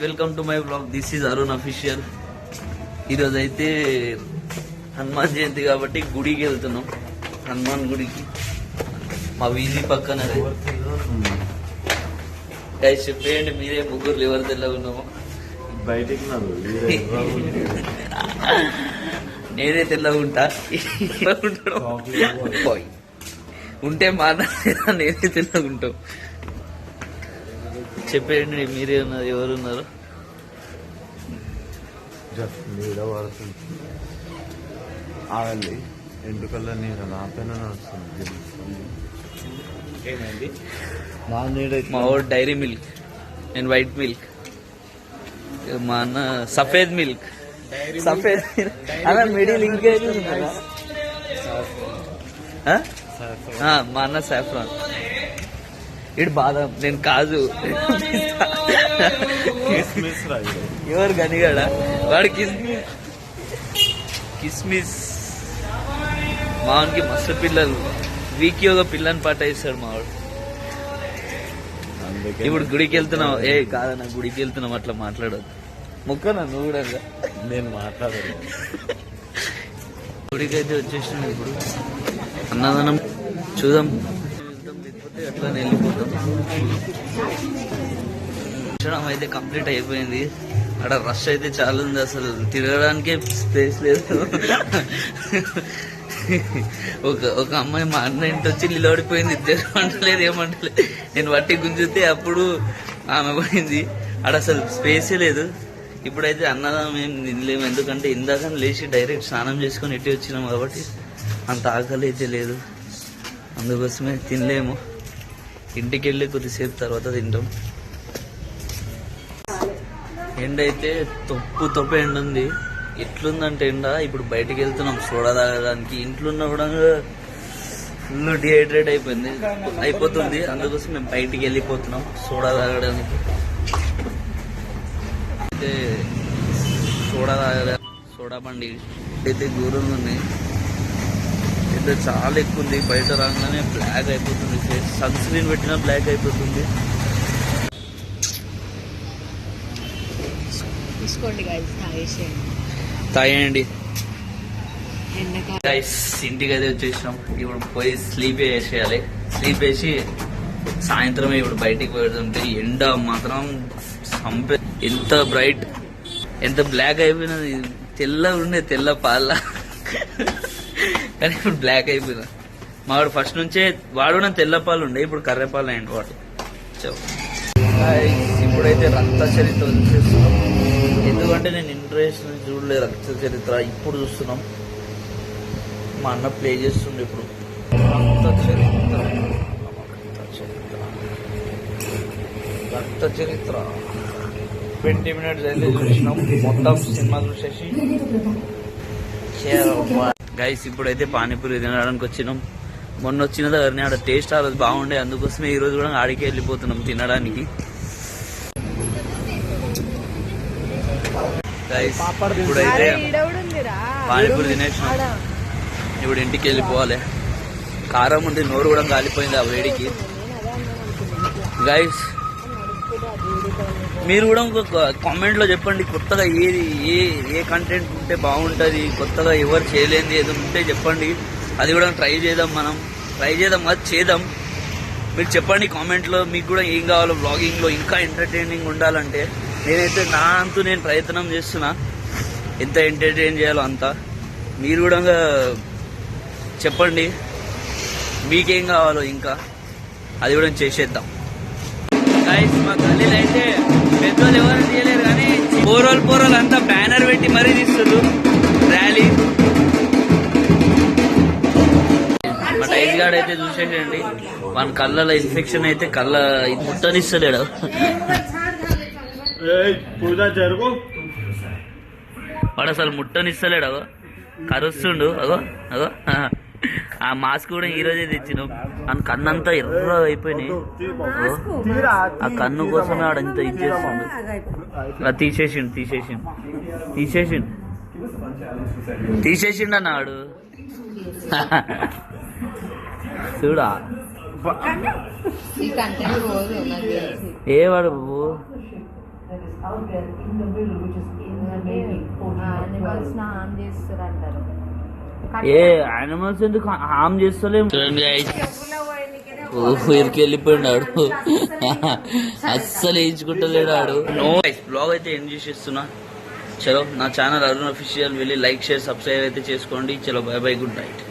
Welcome to my blog. This is Arun official. ఈరోజు అయితే హనుమాన్ జయంతి కాబట్టి గుడికి వెళ్తున్నాం. హనుమాన్ గుడికి మా వీధి పక్కన. గైస్ చెప్పేయండి మీరే ముగ్గురు ఎవరు తెల్లగా ఉన్నామో. బయటికి నేనే తెల్లగా ఉంటా ఉంటే మాట్లాడేదా నేనే తెల్లగా ఉంటాం. చెప్పేయండి మీరే ఉన్నారు ఎవరున్నారు. ఆగండి ఎండుకల్లో నీరు నా పైన నడుస్తుంది. ఏమైంది మా వాడు డైరీ మిల్క్, నేను వైట్ మిల్క్, మా అన్న సఫేద్ మిల్క్. సఫేద్ అన్న మిడిల్ ఇంకేది మా అన్న సాఫ్రాన్. ఇటు బాదం, నేను కాజు. ఎవరు గనిగాడా వాడు కిస్మిస్. మావానికి మస్తు పిల్లలు, వీక్కి ఒక పిల్లని పాట ఇస్తాడు మావాడు. ఇప్పుడు గుడికి వెళ్తున్నావు. ఏ కాదన్నా గుడికి వెళ్తున్నావు అట్లా మాట్లాడదు. మొక్కనా నువ్వు కూడా. నేను మాట్లాడను. గుడికి అయితే వచ్చేసినాం. ఇప్పుడు అన్నదానం చూద్దాం, లేకపోతే అట్లా వెళ్ళిపోతాం. దర్శనం అయితే కంప్లీట్ అయిపోయింది. అక్కడ రష్ అయితే చాలా ఉంది, అసలు తిరగడానికే స్పేస్ లేదు. ఒక అమ్మాయి మా అన్న ఇంటి వచ్చి నిలబడిపోయింది. ఇద్దరు అంటలేదు ఏమంటలేదు. నేను వట్టి గుంజితే అప్పుడు ఆమె పోయింది. అక్కడ అసలు స్పేసే లేదు. ఇప్పుడైతే అన్నదానం ఏం తినలేము, ఎందుకంటే ఇందాక లేచి డైరెక్ట్ స్నానం చేసుకొని ఇటు వచ్చినాము కాబట్టి అంత ఆకలి అయితే లేదు. అందుకోసమే తినలేము. ఇంటికి వెళ్ళి కొద్దిసేపు తర్వాత తింటాం. ఎండ అయితే తొప్పు ఎండ ఉంది. ఎట్లుందంటే ఎండ, ఇప్పుడు బయటికి వెళ్తున్నాం సోడా తాగడానికి. ఇంట్లో ఉన్న కూడా ఫుల్ డిహైడ్రేట్ అయిపోతుంది. అందుకోసం మేము బయటికి వెళ్ళిపోతున్నాం సోడా తాగడానికి. అయితే సోడా బండి అయితే దూరంగా ఉన్నాయి. అయితే చాలా ఎక్కువ ఉంది. బయట రాగానే బ్లాక్ అయిపోతుంది ఫేస్. సన్ స్క్రీన్ పెట్టినా బ్లాక్ అయిపోతుంది. తాగండి గైస్. ఇంటికి అయితే వచ్చేసినాం. ఇప్పుడు పోయి స్లీప్ వేసేయాలి. స్లీప్ వేసి సాయంత్రమే ఇప్పుడు బయటికి పెడుతుంటే ఎండ మాత్రం చంపే. ఎంత బ్రైట్, ఎంత బ్లాక్ అయిపోయినది. తెల్లగా ఉండే తెల్ల పాల, కానీ ఇప్పుడు బ్లాక్ అయిపోయినా. మావాడు ఫస్ట్ నుంచే వాడు కూడా తెల్ల పాలు ఉండే, ఇప్పుడు కర్రెపాలు అయ్యండి వాడు. ఇప్పుడైతే రక్త చరిత్ర చూస్తున్నాం. ఎందుకంటే నేను ఇంట్రెస్ట్ చూడలేదు రక్త చరిత్ర. ఇప్పుడు చూస్తున్నాం. మా అన్న ప్లే చేస్తుండే ఇప్పుడు. రక్త చరిత్ర 20 minutes అయితే చూసినాం. మొత్తం సినిమా చూసేసి గైస్ ఇప్పుడైతే పానీపూరి తినడానికి వచ్చినాం. మొన్న వచ్చిన దగ్గరనే ఆడ టేస్ట్ ఆ రోజు బాగుండే, అందుకోసమే ఈ రోజు కూడా ఆడికి వెళ్ళిపోతున్నాం తినడానికి. గైస్ ఇప్పుడైతే పానీపూరి తినేసినాం. ఇప్పుడు ఇంటికి వెళ్ళిపోవాలి. కారం ఉంది, నోరు కూడా కాలిపోయింది ఆ వేడికి. గైస్ మీరు కూడా ఇంకొక కామెంట్ లో చెప్పండి, కొత్తగా ఏ కంటెంట్ ఉంటే బాగుంటుంది, కొత్తగా ఎవరు చేయలేనిది ఏదో ఉంటే చెప్పండి. అది కూడా ట్రై చేద్దాం. మనం ట్రై చేద్దాం, అది చేద్దాం. మీరు చెప్పండి కామెంట్ లో మీకు కూడా ఏం కావాలో. వ్లాగింగ్ లో ఇంకా ఎంటర్టైనింగ్ ఉండాలంటే నేనైతే నా అంతు నేను ప్రయత్నం చేస్తున్నా, ఎంత ఎంటర్టైన్ చేయాలో అంతా. మీరు కూడా చెప్పండి మీకేం కావాలో, ఇంకా అది కూడా చేసేద్దాం. గైస్ మా గల్లీలో అయితే పెద్దోళ్ళు ఎవరు తీయలేరు, కానీ పోరోలు అంతా బ్యానర్ పెట్టి మరీ తీస్తారు ర్యాలీ. మా టైజ్ గార్డ్ అయితే చూసేయండి, మన కళ్ళలో ఇన్ఫెక్షన్ అయితే కళ్ళ ముట్టనిస్తలేడు. వాడు అసలు ముట్టనిస్తలేడు. అగో కరుస్తుండు. అగో ఆ మాస్క్ కూడా ఈ రోజే తెచ్చినాం. ఆ కన్నంతా ఎర్ర అయిపోయినాయి. ఆ కన్ను కోసమే ఆడంతా ఇచ్చేస్తుండు. తీసేసిండు అన్నాడు. చూడా ఏ వాడు out there in the middle, which is in the maybe 14 or animals 12. హామ్ చేస్తారు అంటారు. ఏ యానిమల్స్ ఎందుకు హామ్ చేస్తలేం. చూడండి guys, ఊరికి వెళ్ళిపోయిండు ఆడు. అస్సలు వేయించుకుంటలేడు ఆడు. నో బ్లాగ్ అయితే ఎండ్ చేసేస్తున్నా. చలో నా ఛానల్ అరుణ్ అఫీషియల్ వెళ్ళి లైక్ షేర్ సబ్స్క్రైబ్ అయితే చేసుకోండి. చలో బై బై, గుడ్ నైట్.